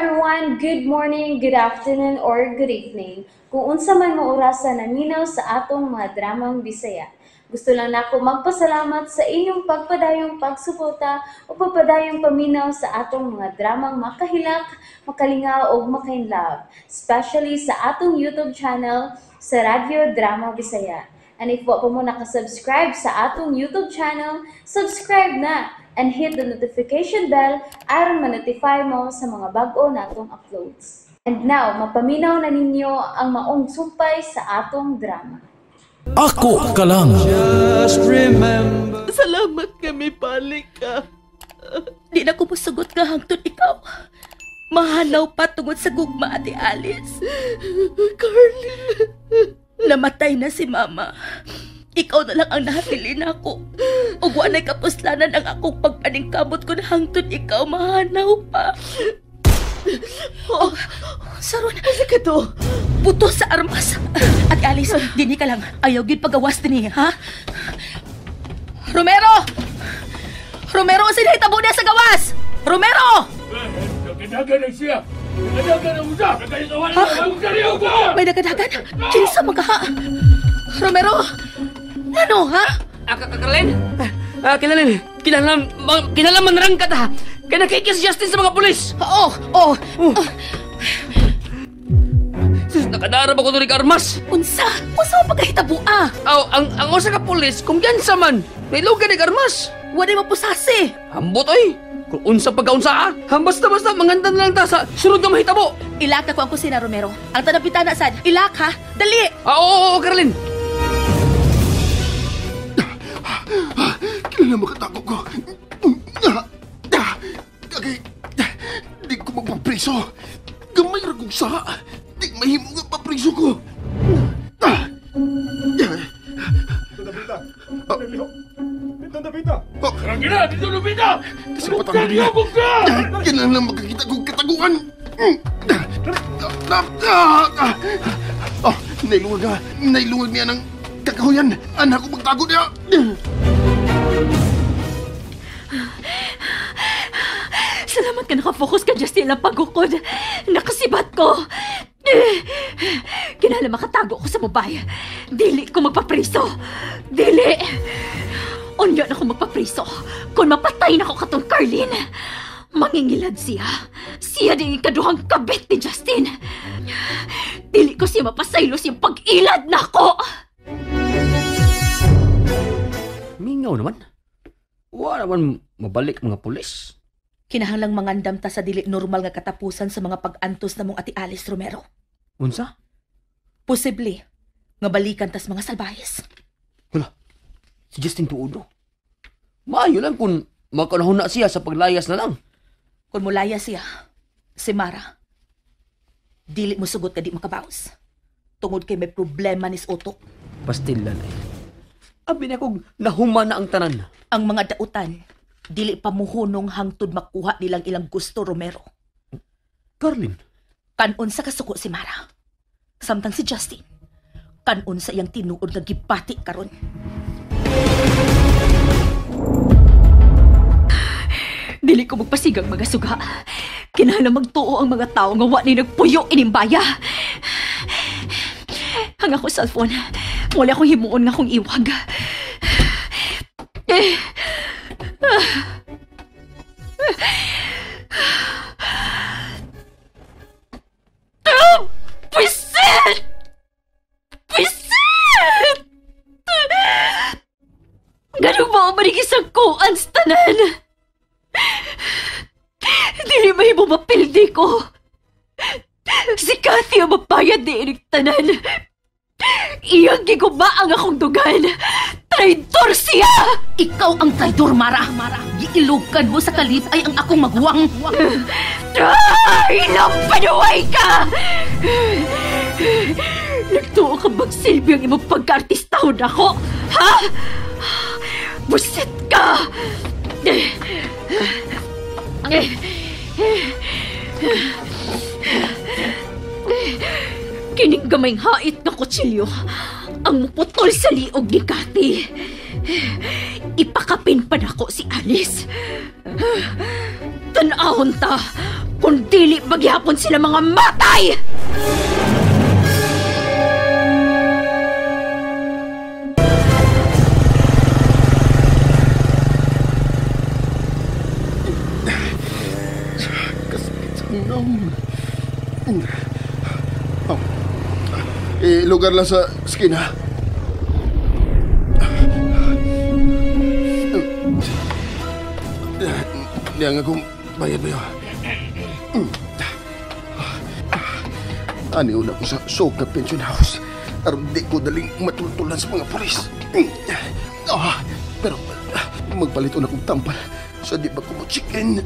everyone, good morning, good afternoon, or good evening. Kung unsa man mo orasan naminaw sa atong mga dramang Bisaya. Gusto lang nako magpasalamat sa inyong pagpadayong pagsuporta o pagpadayong paminaw sa atong mga dramang makahilak, makalingaw o makainlove, especially sa atong YouTube channel sa Radyo Drama Bisaya. And if wa pa mo nakasubscribe sa atong YouTube channel, subscribe na and hit the notification bell aron ma-notify mo sa mga bag-o natong uploads. And now, mapaminaw na ninyo ang maong sumpay sa atong drama. Ako ka lang. Just remember. Salamat kami, balik ka. Di na ko masugot ka hangtod ikaw. Mahanaw pa tungod sa gugma, Ate Alice. Carly. Namatay na si Mama. Ikaw na lang ang nahapilin ako. Ug wa na'y kapuslanan ang akong pagpaningkamot ko na hangtod ikaw mahanaw pa. Oh, Saron, kasi ka to? Buto sa armas. At Alice, dini ka lang. Ayaw gid pagawas din ha? Romero! Romero, sila hitabo na sa gawas! Romero! Nagkadagan na siya! Nagkadagan na usa! Nagkadagan na May nagkadagan? Kinsa magaha? Romero! Ano, ha? Kakalin? Kinalam manrang ka ta. Kaya nakikis Justin sa mga pulis. Oo. Sus, nakadarab ako doon armas. Unsa mo pagkahitabua? Ang usa ka pulis, kumpiyansa man. May lugar ni armas. Wala mo pusasi. Hambot oy. Kung unsa pagkaunsa basta mangandan lang ta sa sunod nga mahitabo. Ilaka ko ang kusina, Romero. Ang tanapitana sad. Ilaka, dali. Oo, Caroline. Kailan makatago ko? Di ko magpapriso. Gamay ra kong sa. Di mahimo nga papriso ko. Pita! Karangina! Dito na pita! Kasi patang niya. Kailan lang makakita kong kataguan. Nailungag niya ng kakahuyan. Anak ko magtago niya. Salamat ka nakafocus ka, Justin, ang pagukod. Nakasibat ko. Kinala makatago ko sa babae. Dili ko magpapriso. Dili. Unya na ko magpapriso. Kung mapatay na ko katong Carlin. Mangingilad siya. Siya din ikaduhang kabit ni Justin. Dili ko siya mapasaylos yung pag-ilad na ko. Mingaw naman. Wala naman mabalik mga pulis. Kinahanglang mangandam ta sa dili normal nga katapusan sa mga pag-antos na mong Ate Alice Romero. Unsa? Posible nga balikan tas mga salbayes. Wala. Si Justin tuudo. Maayo lang kung makanahon na siya sa paglayas na lang. Kung mulaya siya, si Mara, dili mo sugot ka di makabawas. Tungod kay may problema nis utok. Pastilan eh. Abi na kong nahuma na ang tanan. Ang mga dautan, dili pa muhunong hangtod makuha nilang ilang gusto, Romero. Carlin? Kanon sa kasuko si Mara. Samtang si Justin, kanon sa iyang tinuod nga gibati karon. Dili ko magpasigang mga suga. Kinahanglan magtuo ang mga tao nga wa ni nagpuyo inimbaya. Ang ako cellphone, wala akong himuon nga akong iwag. Pwisit! Ganun ba ang manigisang kuan sa tanan? Dili mahimo mapildi ko. Si Cathy ang mapayad di inig tanan. Iyang gigumaang akong dugan. Traidor siya! Ikaw ang traidor, Mara. Giilugan mo sa kalipay ang akong magwang. Ilang panuway ka! Nagtuo ka magsilbi ang imong pagka-artistahon ako, ha? Busit ka! Kining gamayng hait na kutsilyo ang muputol sa liog ni Cathy. Ipakapin pa na ko si Alice. Tanahon ta kung dili bagyapon sila mga matay! Lugar lang sa skina. Diyan akong bayad mo yun. Ani una ko sa Soka Pension House. Aron di ko daling matultulan sa mga polis. Pero magpalit na kong tampal sa di ba ko mo chicken.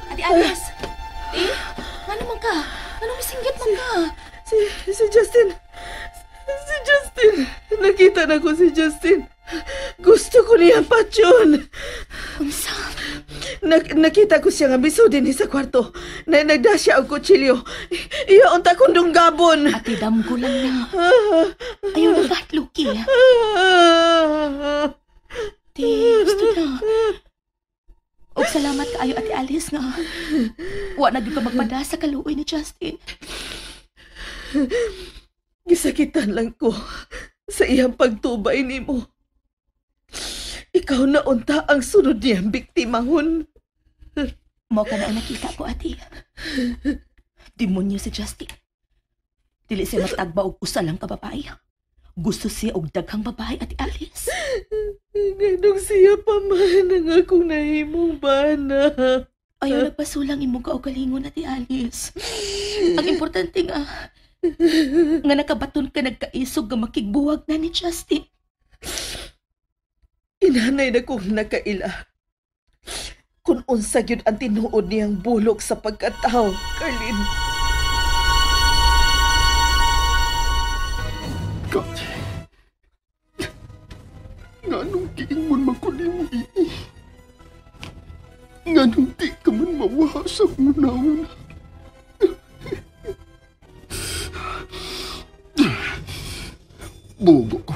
Ate Alice! Ano man ka? Ano misinggit man ka? Si Justin! Nakita na ko si Justin. Gusto ko niya patyon. Unsa? Nakita ko siya nga biso din sa kwarto. Nagda siya ang kutsilyo. Iya unta kong dunggabon. Ate, damgo lang na. Ayaw na ba't, Luki? Ate, gusto na. Og salamat kaayo, Ate Alice, nga. Wa na di ka magpada sa kaluoy ni Justin. Gisakitan lang ko sa iyang pagtubay nimo. Ikaw na unta ang sunod niyang biktimahon. Mao ka na ang nakita ko, ate. Demonyo si Justin. Dili siya matagba og usa lang ka babae. Gusto siya og daghang babae, Ate Alice. Ganong siya pa man ang akong nahimong bana. Ayaw nagpasulang imong kaugalingon, Ate Alice. Ang importante nga nakabaton ka nagkaisog nga makigbuwag na ni Justin. Inanay na kong nakaila. Kung unsa gyud ang tinuod niyang bulok sa pagkatao, Carlin. God. Nganong giingon man ko nimo ini? Nganong di ka man mawaha sa una-una? Bobo ko.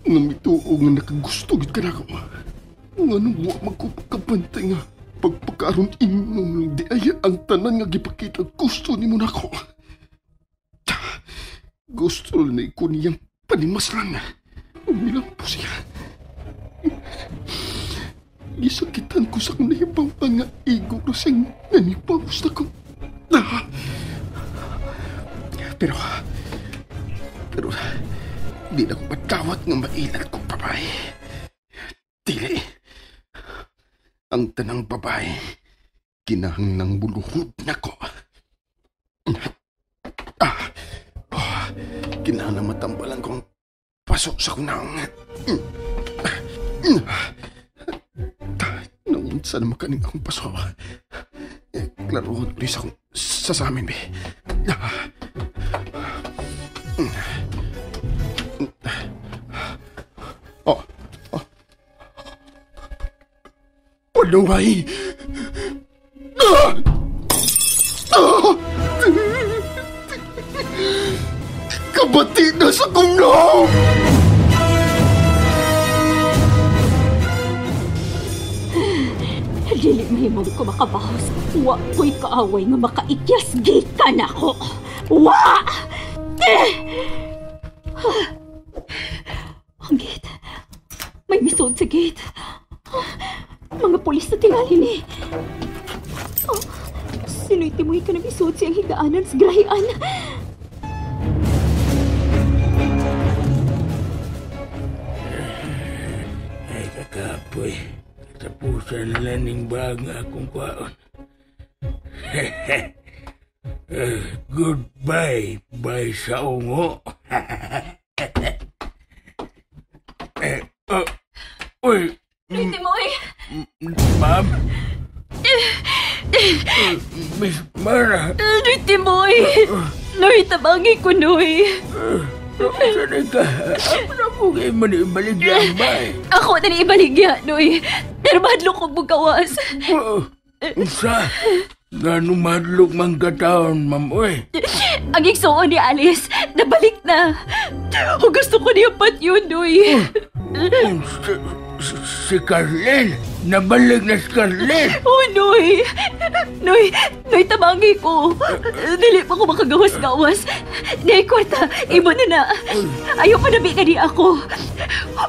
Nga mituo nga nakagusto gid ka na ko. Nganong buwa magkupagkabantay nga pagpakaroon imong di aya ang tanan nga gipakita gusto nimo nako. Gusto na ko niyang panimasran. Umilang po siya. Gisakitan ko sa kanibang nga ego na siyang nanipaus na ko. Pero di na ko patawat nga mailat kong babae. Dili. Ang tanang babae, kinahang nang buluhod na ko. Kinahang na matambalan kong pasok sa kunang. Naunsa na makaning akong pasok. Klaroon ulit akong sasamin, be. Panuhay! Kabati na sa kunglaw! Dili mahimong ko makabahos. Wa ko'y kaaway nga makaikyas gikan ako. Wa! Ang gate. May misod sa gate. Mga polis na tingali ni. Sino'y timoy ka na misod siyang higaanan sa grahian? Ay, kakapoy. Tapusan na lang ning banga akong kwaon. Goodbye, bye sa ungo. Uy! Timoy! Ma'am? Miss Mara? Timoy! Noy, tabangi ko, Noy. Saan ka? Ako na po kayo manibaligyan ba eh? Ako na ni ibaligya, Noy. Pero mahadlo kong magawas. Sa? Ngano madlok man kataon, ma'am, oy. Ang igsuon ni Alice, nabalik na. O gusto ko niya pat yun, Noy. Si Carlin, nabalik na si Carlin. Oh, Noy. Noy, tabangi ko. Dili pa ko makagawas-gawas. Nay, kwarta, imo na na. Ayaw pa nabi ka di ako.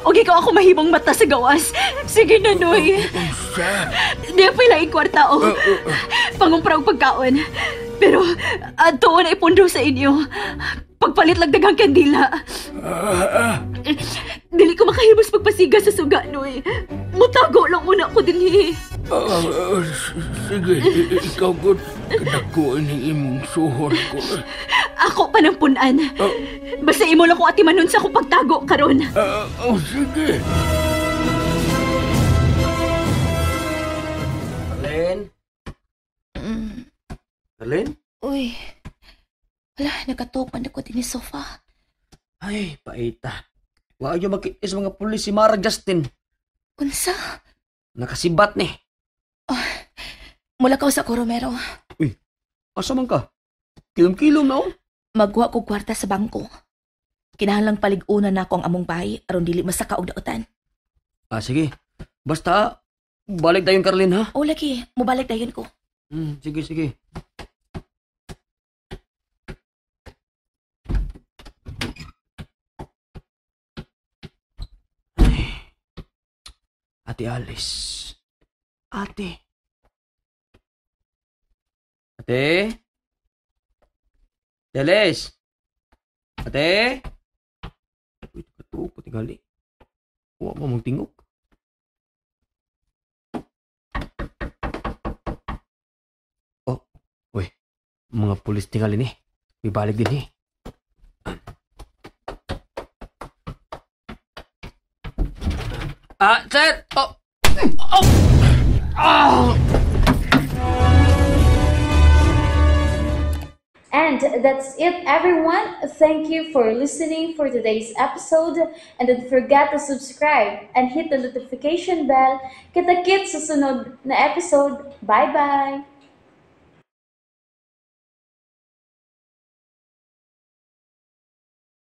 O ikaw ako mahimong mata sa gawas. Sige na, Noy. Di pa ilang kwarta, o. Pangumpra og pagkaon. Pero, tuon ay pundo sa inyo. Pagpalit lang dagang kandila. Dili ko makahimos pagpasiga sa suga, Noy. Mutago lang muna ako din, Sige, ikaw gud kadako ni imong suhon ko. Ako pa ng punan. Basta imo lang ko atimanon sa akong pagtago karon. Sige. Carlin? Carlin? Uy, wala, nagatupan ako din sa sofa. Ay, paita. Wa ayo magkitis mga pulis si Mara Justin. Unsa? Nakasibat ni. Mula ka sa Coromero. Asa man ka? Kilom-kilom na oh. Magwa ko kwarta sa bangko. Kinahanglang palig-una na ako ang among bahay aron dili masaka og dautan. Sige. Basta, balik dayon Carlin ha? O lagi, mubalik dayon ko. Sige. Ate Alice. Ate. Alice. Ate. Uy, ito, patingali. Huwag mo mong tingog. Oh, uy. Mga pulis tingali ni. May balik din ni. Sir! And that's it, everyone. Thank you for listening for today's episode. And don't forget to subscribe and hit the notification bell. Kita-kits sa sunod na episode. Bye-bye!